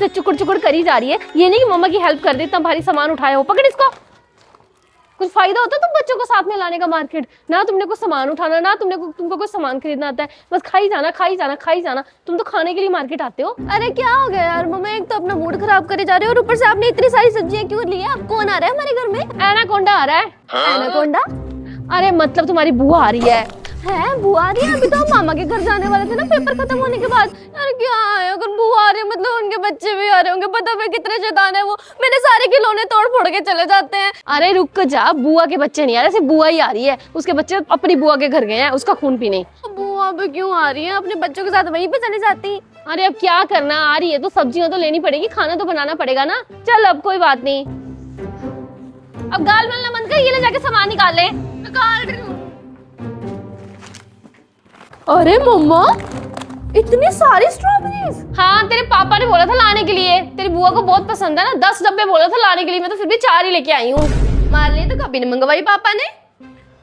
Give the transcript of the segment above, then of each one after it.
से चुकुड़ चुकुड़ करी जा रही है। ये नहीं कि मम्मा की हेल्प कर दे, इतना भारी सामान उठाया हो। पकड़ इसको। कुछ फायदा होता है तुम बच्चों को साथ में लाने का मार्केट? ना तुमने कुछ सामान उठाना, ना तुमको कुछ सामान खरीदना आता है। बस खाई जाना, खाई जाना, खाई जाना। तुम तो खाने के लिए मार्केट आते हो। अरे क्या हो गया यार मम्मा, एक तो अपना मूड खराब करे जा रहे हो और ऊपर से आपने इतनी सारी सब्जियां क्यों ली है? अब कौन आ रहा है हमारे घर में? एनाकोंडा आ रहा है। एनाकोंडा? अरे मतलब तुम्हारी बुआ आ रही है। बुआ आ रही है? अभी तो हम मामा के घर जाने वाले थे ना पेपर खत्म होने के बाद। यार क्या है, अगर बुआ आ रही है मतलब उनके बच्चे भी आ रहे होंगे। पता है कितने शैतान है वो, मेरे सारे खिलौने तोड़ फोड़ के चले जाते हैं। अरे रुक जा, बुआ के बच्चे नहीं आ रहे, सिर्फ बुआ ही आ रही है। उसके बच्चे अपनी बुआ के घर गए हैं, उसका खून पीने। बुआ भी क्यों आ रही है? अपने बच्चों के साथ वहीं पे चली जाती। अरे अब क्या करना, आ रही है तो सब्जियां तो लेनी पड़ेगी, खाना तो बनाना पड़ेगा ना। चल अब कोई बात नहीं, अब गाल मलना बंद कर, ये ले जाके सामान निकाल ले। निकाल रही हूँ। अरे मम्मा, इतनी सारी स्ट्रॉबेरीज। हाँ, तेरे पापा ने बोला था लाने के लिए, तेरी बुआ को बहुत पसंद है ना। 10 डब्बे बोला था लाने के लिए, मैं तो फिर भी 4 ही लेके आई हूँ। हमारे लिए तो कभी नहीं मंगवाई पापा ने।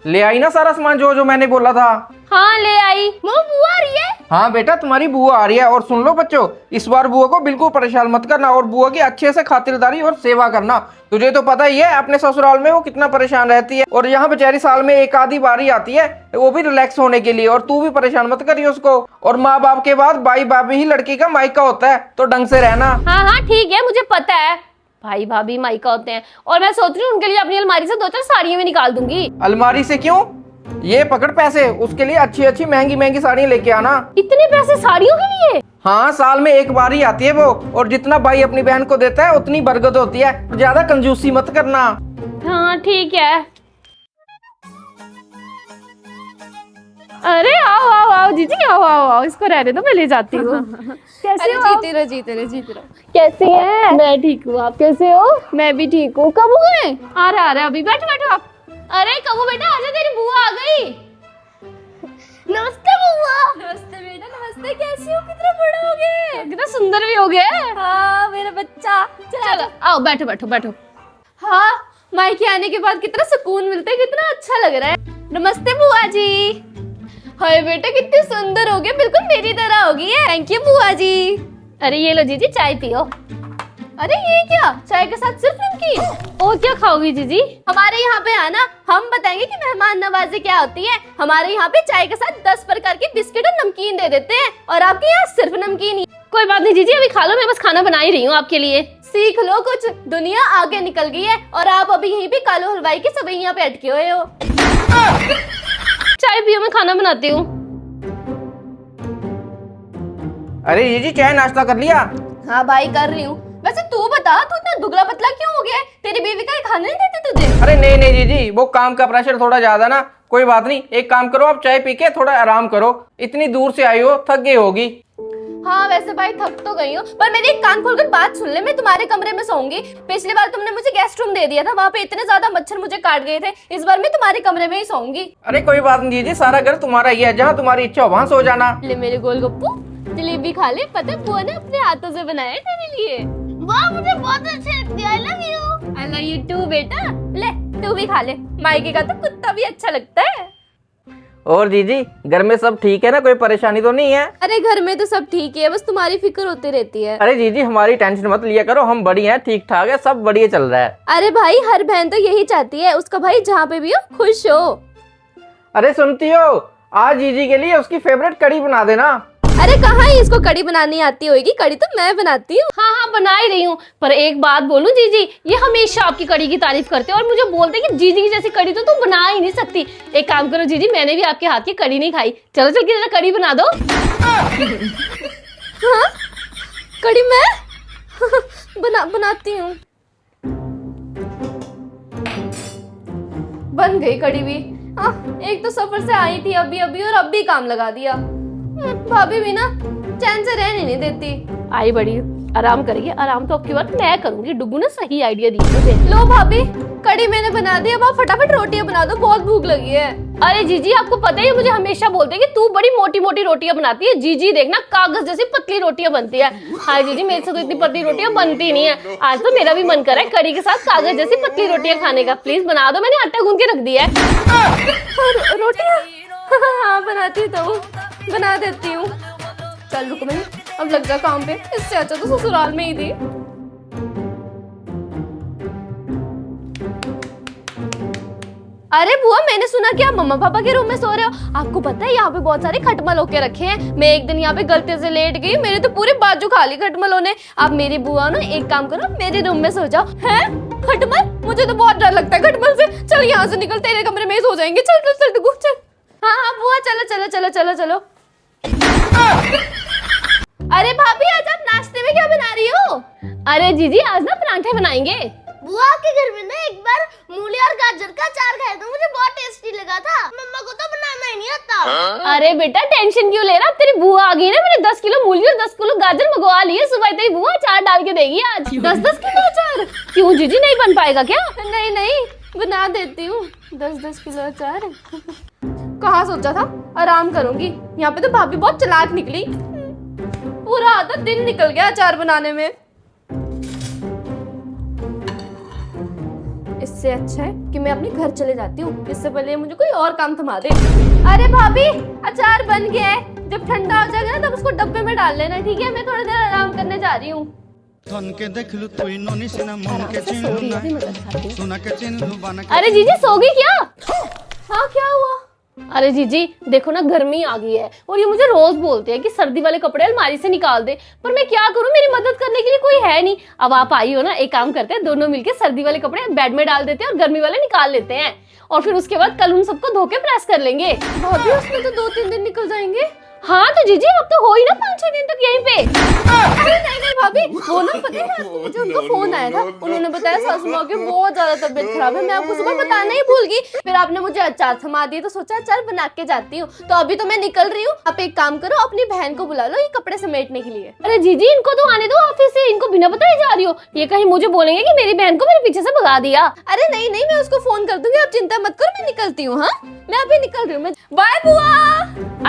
ले आई ना सारा सामान जो जो मैंने बोला था। हाँ ले आई। मम्मा बुआ आ रही है। हाँ बेटा, तुम्हारी बुआ आ रही है। और सुन लो बच्चों, इस बार बुआ को बिल्कुल परेशान मत करना और बुआ की अच्छे से खातिरदारी और सेवा करना। तुझे तो पता ही है अपने ससुराल में वो कितना परेशान रहती है, और यहाँ बेचारी साल में एक आधी बारी आती है, वो भी रिलैक्स होने के लिए। और तू भी परेशान मत करिए उसको। और माँ बाप के बाद भाई भाभी ही लड़की का मायका होता है, तो ढंग से रहना। हाँ हाँ ठीक है, मुझे पता है भाई भाभी मायका होते हैं। और मैं सोच रही हूँ उनके लिए अपनी अलमारी से 2-4 साड़ियाँ भी निकाल दूंगी। अलमारी से क्यों? ये पकड़ पैसे, उसके लिए अच्छी अच्छी महंगी महंगी साड़ियाँ लेके आना। इतने पैसे साड़ियों के लिए? हाँ, साल में एक बार ही आती है वो, और जितना भाई अपनी बहन को देता है उतनी बरकत होती है। ज्यादा कंजूसी मत करना। हाँ ठीक है। अरे आओ आओ आओ जीजी, आओ आओ आओ, इसको रहने दो, मैं ले जाती हूँ। कैसे हो? जीते रहो जीते रहो जीते रहो। कैसे हैं? मैं ठीक हूँ, आप कैसे हो? मैं भी ठीक हूँ। कब हुए? आ रहा अभी, बैठो बैठो आप। अरे कबू बेटा आजा, तेरी बुआ आ गई। नमस्ते बुआ। नमस्ते बेटा, नमस्ते। कैसी हो? कितना बड़ा हो गए, कितना सुंदर भी हो गया। हाँ मेरा बच्चा। चलो आओ, बैठो बैठो बैठो। हाँ, मायके आने के बाद कितना सुकून मिलता है, कितना अच्छा लग रहा है। नमस्ते बुआ जी। हाय बेटा, कितनी सुंदर हो गई, बिल्कुल मेरी तरह हो गई है। थैंक यू बुआ जी। अरे ये लो जीजी, चाय पियो। अरे ये क्या, चाय के साथ सिर्फ नमकीन? और क्या खाओगी जीजी? हमारे यहाँ पे आना, हम बताएंगे कि मेहमान नवाजी क्या होती है। हमारे यहाँ पे चाय के साथ 10 प्रकार के बिस्किट और नमकीन दे देते हैं, और आपके यहाँ सिर्फ नमकीन ही। कोई बात नहीं जीजी, अभी खा लो, मैं बस खाना बना ही रही हूँ आपके लिए। सीख लो कुछ, दुनिया आगे निकल गई है और आप अभी यहीं पे कालो हलवाई के सवैया पे अटके हुए हो। चाय पियो, मैं खाना बनाती हूँ। अरे ये जी, चाय नाश्ता कर लिया? हाँ भाई कर रही हूँ। वैसे तू बता, तू इतना दुबला पतला क्यों हो गया है? तेरी बीवी का खाना नहीं देती तुझे? अरे नहीं नहीं जीजी, वो काम का प्रेशर थोड़ा ज्यादा ना। कोई बात नहीं, एक काम करो, आप चाय पी के थोड़ा आराम करो। इतनी दूर से आई हो, थक गई होगी। हाँ वैसे भाई थक तो गई हूँ, पर मेरी एक कान खोलकर बात सुन ले। मैं तुम्हारे कमरे में सोऊंगी। पिछली बार तुमने मुझे गेस्ट रूम दे दिया था, वहाँ पे इतने ज्यादा मच्छर मुझे काट गए थे। इस बार मैं तुम्हारे कमरे में ही सोऊंगी। अरे कोई बात नहीं जीजी, सारा घर तुम्हारा ही है, जहाँ तुम्हारी इच्छा हो वहाँ सो जाना। ले मेरे गोलगप्पू, जलेबी खा ले। पता है बुआ ने अपने हाथों से बनाया है तेरे लिए। वाह, मुझे बहुत अच्छे लगते हैं। I love you. I love you too बेटा। ले तू भी खा ले, मायके का तो कुत्ता भी अच्छा लगता है। और जीजी, घर में सब ठीक है ना? कोई परेशानी तो नहीं है? अरे घर में तो सब ठीक है, बस तुम्हारी फिक्र होती रहती है। अरे जीजी, हमारी टेंशन मत लिया करो, हम बढ़िया हैं, ठीक ठाक है, सब बढ़िया चल रहा है। अरे भाई, हर बहन तो यही चाहती है, उसका भाई जहाँ पे भी हो खुश हो। अरे सुनती हो, आज जीजी के लिए उसकी फेवरेट कढ़ी बना देना। अरे कहाँ ही इसको कढ़ी बनानी आती होगी, कढ़ी तो मैं बनाती हूँ। हाँ हाँ बना ही रही हूँ, पर एक बात बोलूं जीजी, ये हमेशा आपकी कढ़ी की तारीफ करते हैं और मुझे बोलते हैं कि जीजी की जैसी कढ़ी तो तुम बना ही नहीं सकती। एक काम करो जीजी, मैंने भी आपके हाथ की कढ़ी नहीं खाई, चलो चल के जरा कढ़ी बना दो। हाँ कढ़ी मैं बनाती हूँ। बन गई कढ़ी भी। एक तो सफर से आई थी अभी अभी, और अब भी काम लगा दिया। भाभी भी ना चैन से रहने नहीं देती। आई बड़ी आराम करिए, आराम तो आपकी बात मैं करूंगी। डुगू ने सही आइडिया दिया मुझे। लो भाभी, कढ़ी मैंने बना दी, अब आप फटाफट रोटियां बना दो, बहुत भूख लगी है। अरे जीजी, आपको पता है मुझे हमेशा बोलते हैं कि तू बड़ी मोटी मोटी रोटियां बनाती है। जीजी देखना, कागज जैसी पतली रोटियां बनती है। हाँ जीजी, मेरे से तो इतनी पतली रोटियां बनती नहीं है। आज तो मेरा भी मन कर रहा है कढ़ी के साथ कागज जैसी पतली रोटियां खाने का। प्लीज बना दो, मैंने आटा गूंद के रख दिया है। रोटियां हाँ बनाती तो बना देती हूँ। चल रुको, मैं अब लग जा काम पे, इससे अच्छा तो ससुराल में ही थी। अरे बुआ, मैंने सुना कि आप मम्मा पापा के रूम में सो रहे हो। आपको पता है यहाँ पे बहुत सारे खटमल होके रखे हैं। मैं एक दिन यहाँ पे गलती से लेट गई, मेरे तो पूरे बाजू खाली खटमलों ने। आप मेरी बुआ ना एक काम करो, मेरे रूम में सो जाओ। हैं खटमल? मुझे तो बहुत डर लगता है खटमल से। चल यहाँ से निकल, तेरे कमरे में ही सो जाएंगे। चल चल चल टुकू चल। हाँ हाँ बुआ, चलो चलो चलो चलो चलो। अरे भाभी, आज आप नाश्ते में क्या बना रही हो? अरे जीजी, आज ना परांठे बनाएंगे। बुआ के घर में ना एक बार मूली और गाजर का अचार खाया था, मुझे बहुत टेस्टी लगा था। मम्मा को तो बनाना ही नहीं आता। अरे बेटा, टेंशन क्यों ले रहा? अब तेरी बुआ आ गई ना, मैंने 10 किलो मूली और 10 किलो गाजर मंगवा लिए। सुबह तेरी बुआ अचार डाल के देगी आज। 10-10 किलो अचार? क्यों जीजी, नहीं बन पाएगा क्या? नहीं नहीं, बना देती हूँ। 10-10 किलो अचार कहाँ सोचा था, आराम करूंगी। यहाँ पे तो भाभी बहुत चालाक निकली, पूरा आधा दिन निकल गया अचार बनाने में। इससे अच्छा है कि मैं अपने घर चले जाती हूँ, इससे पहले मुझे कोई और काम थमा दे। अरे भाभी, अचार बन गया है। जब ठंडा हो जाएगा ना तब उसको डब्बे में डाल लेना, ठीक है? मैं थोड़ी देर आराम करने जा रही हूँ। अरे जीजी, सो गई क्या? हाँ, क्या हुआ? अरे जीजी देखो ना, गर्मी आ गई है और ये मुझे रोज बोलते हैं कि सर्दी वाले कपड़े अलमारी से निकाल दे, पर मैं क्या करूं, मेरी मदद करने के लिए कोई है नहीं। अब आप आई हो ना, एक काम करते हैं, दोनों मिलके सर्दी वाले कपड़े बेड में डाल देते हैं और गर्मी वाले निकाल लेते हैं, और फिर उसके बाद कल उन सबको धो के प्रेस कर लेंगे। भाभी, उसमें तो 2-3 दिन निकल जाएंगे। हाँ तो जीजी, अब तो हो ही ना 5-6 दिन तक यहीं पे। अरे नहीं नहीं भाभी, वो ना पता है आपको, मुझे उनका फोन आया था। उन्होंने बताया सासू माँ की बहुत ज्यादा तबीयत खराब है। मैं आपको सुबह बताना ही भूल गई। फिर आपने मुझे अचार थमा दिए तो सोचा अचार बना के जाती हूँ। तो अभी तो मैं निकल रही हूँ। आप एक काम करो, अपनी बहन को बुला लो ये कपड़े समेटने के लिए। अरे जीजी, इनको तो आने दो ऑफिस से, इनको बिना बताए जा रही हो। ये कहीं मुझे बोलेंगे कि मेरी बहन को मेरे पीछे से भगा दिया। अरे नहीं नहीं, मैं उसको फोन कर दूंगी, आप चिंता मत करो। मैं निकलती हूँ। हाँ, मैं अभी निकल रही हूँ। बाय बुआ।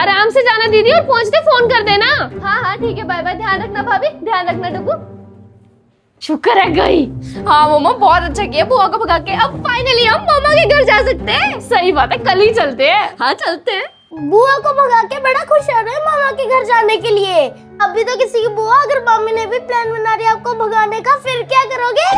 आराम से जाना दीदी, और पहुंचते फोन कर देना। हाँ हाँ ठीक है, बाय बाय। ध्यान रखना भाभी, ध्यान रखना डुगू। शुक्र है गई। हाँ मम्मा, बहुत अच्छा किया बुआ को भगा के। अब फाइनली हम मम्मा के घर जा सकते हैं। सही बात है, कल ही चलते हैं। हाँ चलते हैं। बुआ को भगा के बड़ा खुश हो रहे हैं मामा के घर जाने के लिए। अभी तो किसी की बुआ, अगर मम्मी ने भी प्लान बना लिया आपको भगाने का, फिर क्या करोगे?